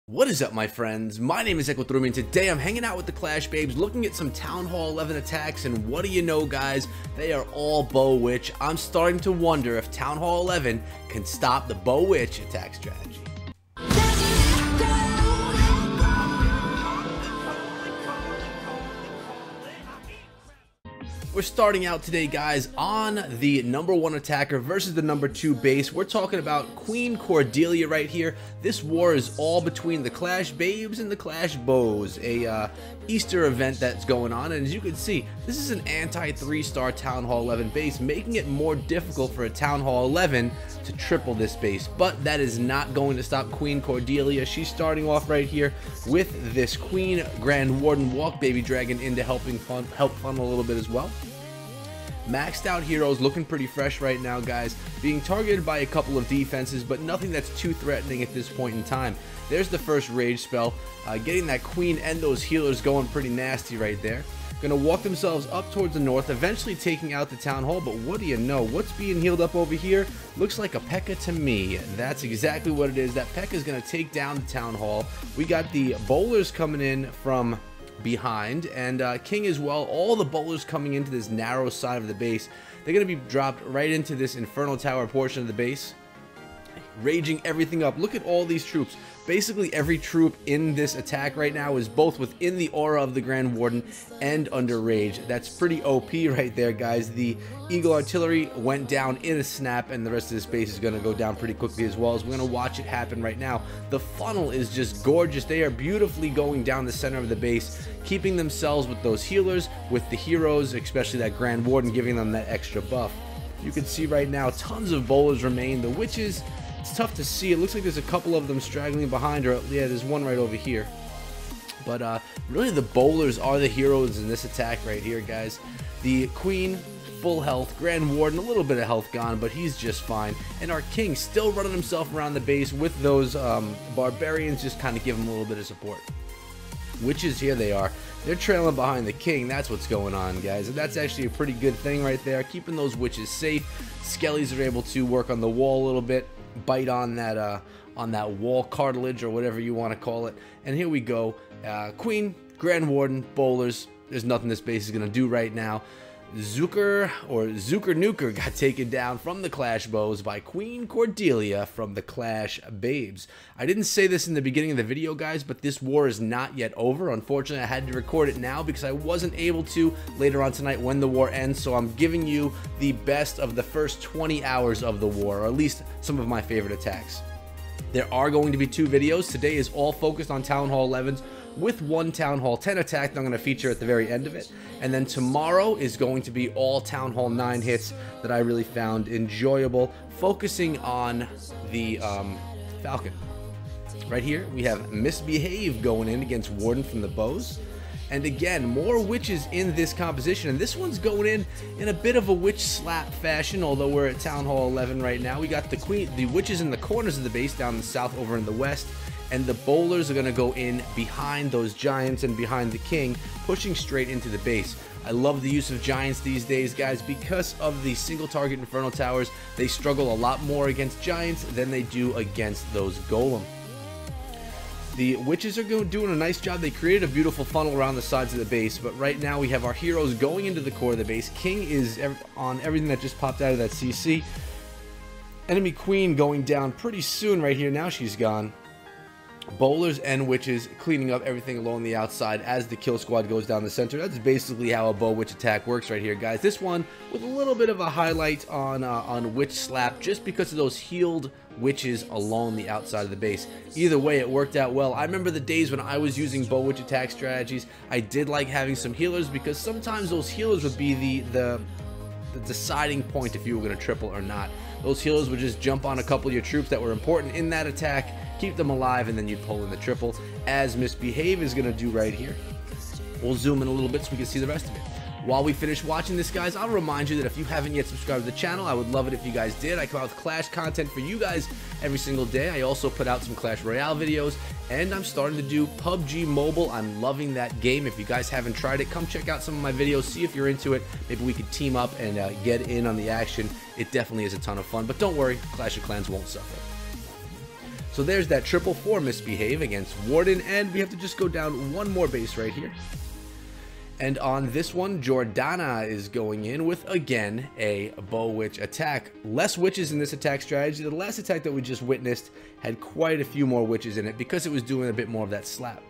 What is up, my friends? My name is Equatorium, and today I'm hanging out with the Clash Babes, looking at some Town Hall 11 attacks, and what do you know, guys? They are all BoWitch. I'm starting to wonder if Town Hall 11 can stop the BoWitch attack strategy. We're starting out today, guys, on the #1 attacker versus the #2 base. We're talking about Queen Cordelia right here. This war is all between the Clash Babes and the Clash Beaus, a Easter event that's going on. And as you can see, this is an anti-3-star Town Hall 11 base, making it more difficult for a Town Hall 11 to triple this base. But that is not going to stop Queen Cordelia. She's starting off right here with this Queen Grand Warden Walk Baby Dragon in to help funnel a little bit as well. Maxed out heroes, looking pretty fresh right now, guys. Being targeted by a couple of defenses, but nothing that's too threatening at this point in time. There's the first rage spell, getting that queen and those healers going pretty nasty right there. Gonna walk themselves up towards the north, eventually taking out the town hall, but what do you know? What's being healed up over here? Looks like a P.E.K.K.A to me. That's exactly what it is. That P.E.K.K.A is gonna take down the town hall. We got the bowlers coming in from behind, and King as well. All the bowlers coming into this narrow side of the base. They're going to be dropped right into this Infernal Tower portion of the base, raging everything up. Look at all these troops. Basically every troop in this attack right now is both within the aura of the Grand Warden and under rage. That's pretty OP right there, guys. The Eagle Artillery went down in a snap, and the rest of this base is going to go down pretty quickly as well, as we're going to watch it happen right now. The funnel is just gorgeous. They are beautifully going down the center of the base, keeping themselves with those healers, with the heroes, especially that Grand Warden, giving them that extra buff. You can see right now tons of bowlers remain. The witches, it's tough to see. It looks like there's a couple of them straggling behind, or yeah, there's one right over here. But really the bowlers are the heroes in this attack right here, guys. The queen, full health. Grand Warden, a little bit of health gone, but he's just fine. And our king still running himself around the base with those barbarians, just kind of give him a little bit of support. Witches, here they are. They're trailing behind the king. That's what's going on, guys. And that's actually a pretty good thing right there, keeping those witches safe. Skellies are able to work on the wall a little bit, bite on that wall cartilage or whatever you want to call it. And here we go. Queen, Grand Warden, bowlers. There's nothing this base is going to do right now. Zucker Nuker got taken down from the Clash Beaus by Queen Cordelia from the Clash Babes. I didn't say this in the beginning of the video, guys, but this war is not yet over. Unfortunately, I had to record it now because I wasn't able to later on tonight when the war ends, so I'm giving you the best of the first 20 hours of the war, or at least some of my favorite attacks. There are going to be 2 videos. Today is all focused on Town Hall 11s with one Town Hall 10 attack that I'm going to feature at the very end of it. And then tomorrow is going to be all Town Hall 9 hits that I really found enjoyable, focusing on the Falcon. Right here, we have Misbehave going in against Warden from the Bows. And again, more witches in this composition, and this one's going in a bit of a witch slap fashion, although we're at Town Hall 11 right now. We got the witches in the corners of the base down in the south, over in the west, and the bowlers are going to go in behind those giants and behind the king, pushing straight into the base. I love the use of giants these days, guys, because of the single target Infernal Towers. They struggle a lot more against giants than they do against those golem. The witches are doing a nice job. They created a beautiful funnel around the sides of the base, but right now we have our heroes going into the core of the base. King is on everything that just popped out of that CC. Enemy queen going down pretty soon right here. Now she's gone. Bowlers and witches cleaning up everything along the outside as the kill squad goes down the center. That's basically how a BoWitch attack works right here, guys. This one with a little bit of a highlight on witch slap, just because of those healed witches along the outside of the base. Either way, it worked out well. I remember the days when I was using BoWitch attack strategies. I did like having some healers, because sometimes those healers would be the deciding point if you were going to triple or not. Those healers would just jump on a couple of your troops that were important in that attack, keep them alive, and then you'd pull in the triple, as Misbehave is going to do right here. We'll zoom in a little bit so we can see the rest of it. While we finish watching this, guys, I'll remind you that if you haven't yet subscribed to the channel, I would love it if you guys did. I come out with Clash content for you guys every single day. I also put out some Clash Royale videos, and I'm starting to do PUBG Mobile. I'm loving that game. If you guys haven't tried it, come check out some of my videos, see if you're into it. Maybe we could team up and get in on the action. It definitely is a ton of fun, but don't worry, Clash of Clans won't suffer. So there's that triple for misbehave against Warden, and we have to just go down one more base right here. And on this one, Jordana is going in with, again, a BoWitch attack. Less witches in this attack strategy. The last attack that we just witnessed had quite a few more witches in it because it was doing a bit more of that slap.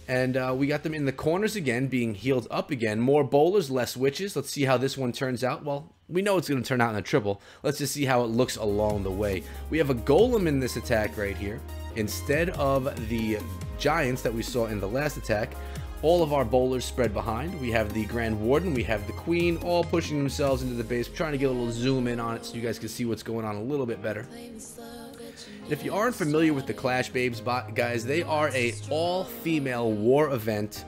And we got them in the corners again, being healed up again. More bowlers, less witches. Let's see how this one turns out. Well, we know it's going to turn out in a triple. Let's just see how it looks along the way. We have a golem in this attack right here. Instead of the giants that we saw in the last attack, all of our bowlers spread behind. We have the Grand Warden, we have the Queen, all pushing themselves into the base. I'm trying to get a little zoom in on it so you guys can see what's going on a little bit better. And if you aren't familiar with the Clash Babes, guys, they are a all-female war event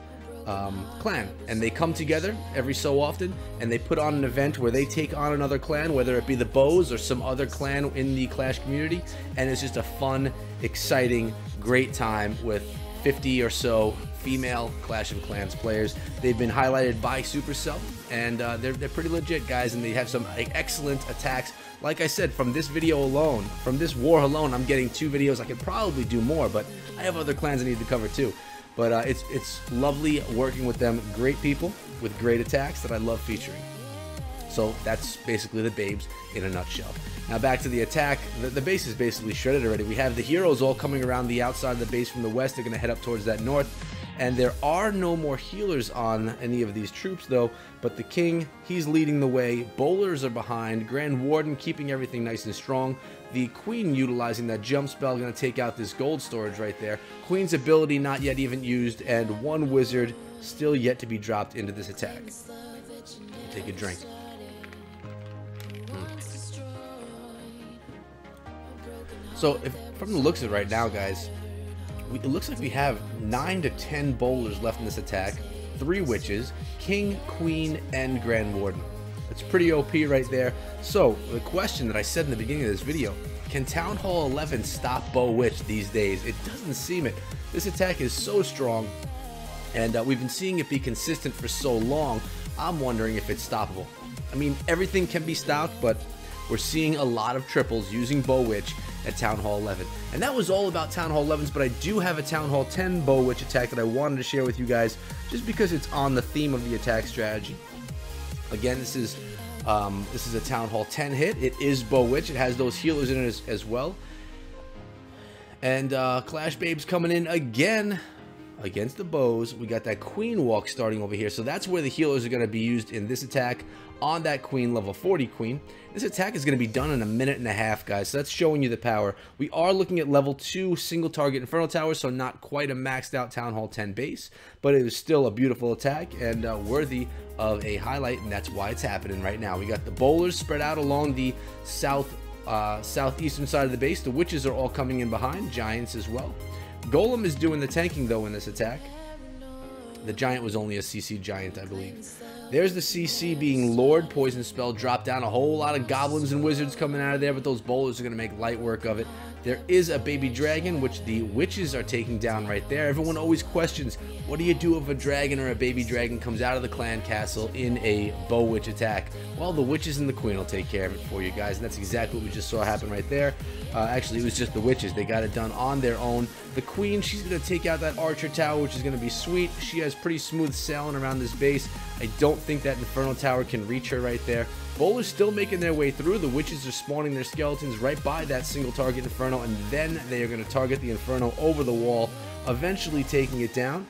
clan, and they come together every so often, and they put on an event where they take on another clan, whether it be the Bows or some other clan in the Clash community, and it's just a fun, exciting, great time with 50 or so female Clash of Clans players. They've been highlighted by Supercell, and they're pretty legit, guys, and they have some excellent attacks. Like I said, from this video alone, from this war alone, I'm getting 2 videos. I could probably do more, but I have other clans I need to cover too. But it's lovely working with them. Great people with great attacks that I love featuring. So that's basically the Babes in a nutshell. Now back to the attack. The base is basically shredded already. We have the heroes all coming around the outside of the base from the west. They're going to head up towards that north. And there are no more healers on any of these troops though, but the king, he's leading the way. Bowlers are behind. Grand Warden keeping everything nice and strong. The queen utilizing that jump spell, going to take out this gold storage right there. Queen's ability not yet even used, and one wizard still yet to be dropped into this attack. Take a drink. So from the looks of it right now, guys, it looks like we have 9 to 10 bowlers left in this attack, 3 witches, king, queen, and grand warden. That's pretty OP right there. So the question that I said in the beginning of this video, can Town Hall 11 stop BoWitch these days? It doesn't seem it. This attack is so strong, and we've been seeing it be consistent for so long. I'm wondering if it's stoppable. I mean, everything can be stopped, but we're seeing a lot of triples using BoWitch at Town Hall 11. And that was all about Town Hall 11s, but I do have a Town Hall 10 BoWitch attack that I wanted to share with you guys, just because it's on the theme of the attack strategy. Again, this is a Town Hall 10 hit. It is BoWitch. It has those healers in it as well. And Clash Babes coming in again against the Bows. We got that Queen walk starting over here, so that's where the healers are going to be used in this attack on that Queen, level 40 Queen. This attack is going to be done in a minute and a half, guys, so that's showing you the power. We are looking at level 2 single target Inferno Tower, so not quite a maxed out Town Hall 10 base, but it is still a beautiful attack and worthy of a highlight, and that's why it's happening right now. We got the bowlers spread out along the southeastern side of the base. The witches are all coming in behind, giants as well. Golem is doing the tanking though in this attack. The giant was only a CC giant, I believe. There's the CC being Lord. Poison spell dropped down. A whole lot of goblins and wizards coming out of there, but those bowlers are going to make light work of it. There is a baby dragon, which the witches are taking down right there. Everyone always questions, what do you do if a dragon or a baby dragon comes out of the clan castle in a BoWitch attack? Well, the witches and the queen will take care of it for you guys, and that's exactly what we just saw happen right there. Actually, it was just the witches. They got it done on their own. The queen, she's going to take out that archer tower, which is going to be sweet. She has pretty smooth sailing around this base. I don't think that Inferno Tower can reach her right there. Bowlers still making their way through. The witches are spawning their skeletons right by that single target Inferno, and then they are going to target the Inferno over the wall, eventually taking it down.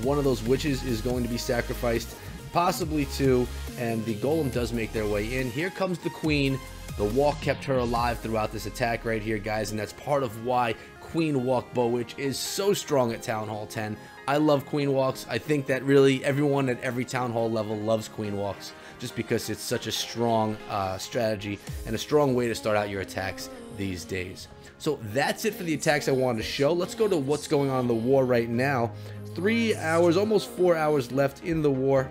One of those witches is going to be sacrificed, possibly 2, and the golem does make their way in. Here comes the queen. The walk kept her alive throughout this attack right here, guys, and that's part of why Queen Walk BoWitch is so strong at Town Hall 10. I love Queen Walks. I think that really everyone at every Town Hall level loves Queen Walks, just because it's such a strong strategy and a strong way to start out your attacks these days. So that's it for the attacks I wanted to show. Let's go to what's going on in the war right now. 3 hours, almost 4 hours left in the war.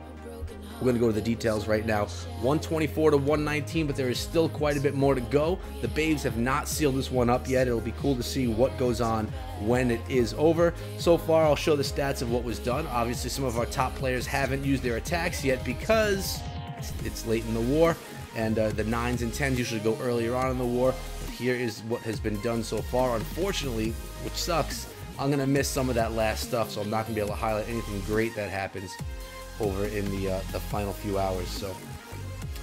We're going to go to the details right now. 124 to 119, but there is still quite a bit more to go. The Babes have not sealed this one up yet. It'll be cool to see what goes on when it is over. So far, I'll show the stats of what was done. Obviously, some of our top players haven't used their attacks yet because it's late in the war. and the 9s and 10s usually go earlier on in the war. But here is what has been done so far. Unfortunately, which sucks, I'm going to miss some of that last stuff, so I'm not going to be able to highlight anything great that happens over in the final few hours. So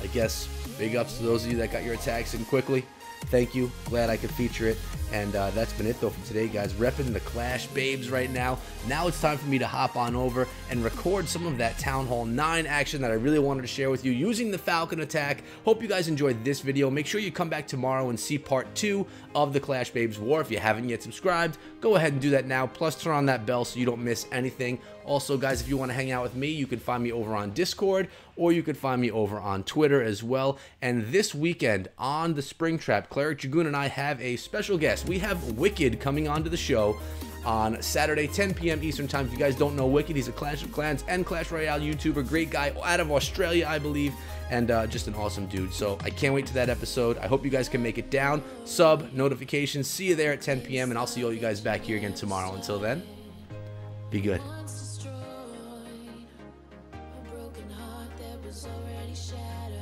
I guess big ups to those of you that got your attacks in quickly. Thank you. Glad I could feature it. And that's been it though for today, guys. Repping the Clash Babes right now. Now it's time for me to hop on over and record some of that Town Hall 9 action that I really wanted to share with you using the Falcon attack. Hope you guys enjoyed this video. Make sure you come back tomorrow and see part 2 of the Clash Babes War. If you haven't yet subscribed, go ahead and do that now. Plus turn on that bell so you don't miss anything. Also, guys, if you want to hang out with me, you can find me over on Discord, or you can find me over on Twitter as well. And this weekend on the Spring Trap, Cleric Dragoon and I have a special guest. We have Wicked coming onto the show on Saturday, 10 p.m. Eastern Time. If you guys don't know Wicked, he's a Clash of Clans and Clash Royale YouTuber. Great guy out of Australia, I believe, and just an awesome dude. So I can't wait to that episode. I hope you guys can make it down. Sub, notifications. See you there at 10 p.m. and I'll see all you guys back here again tomorrow. Until then, be good. Already shattered.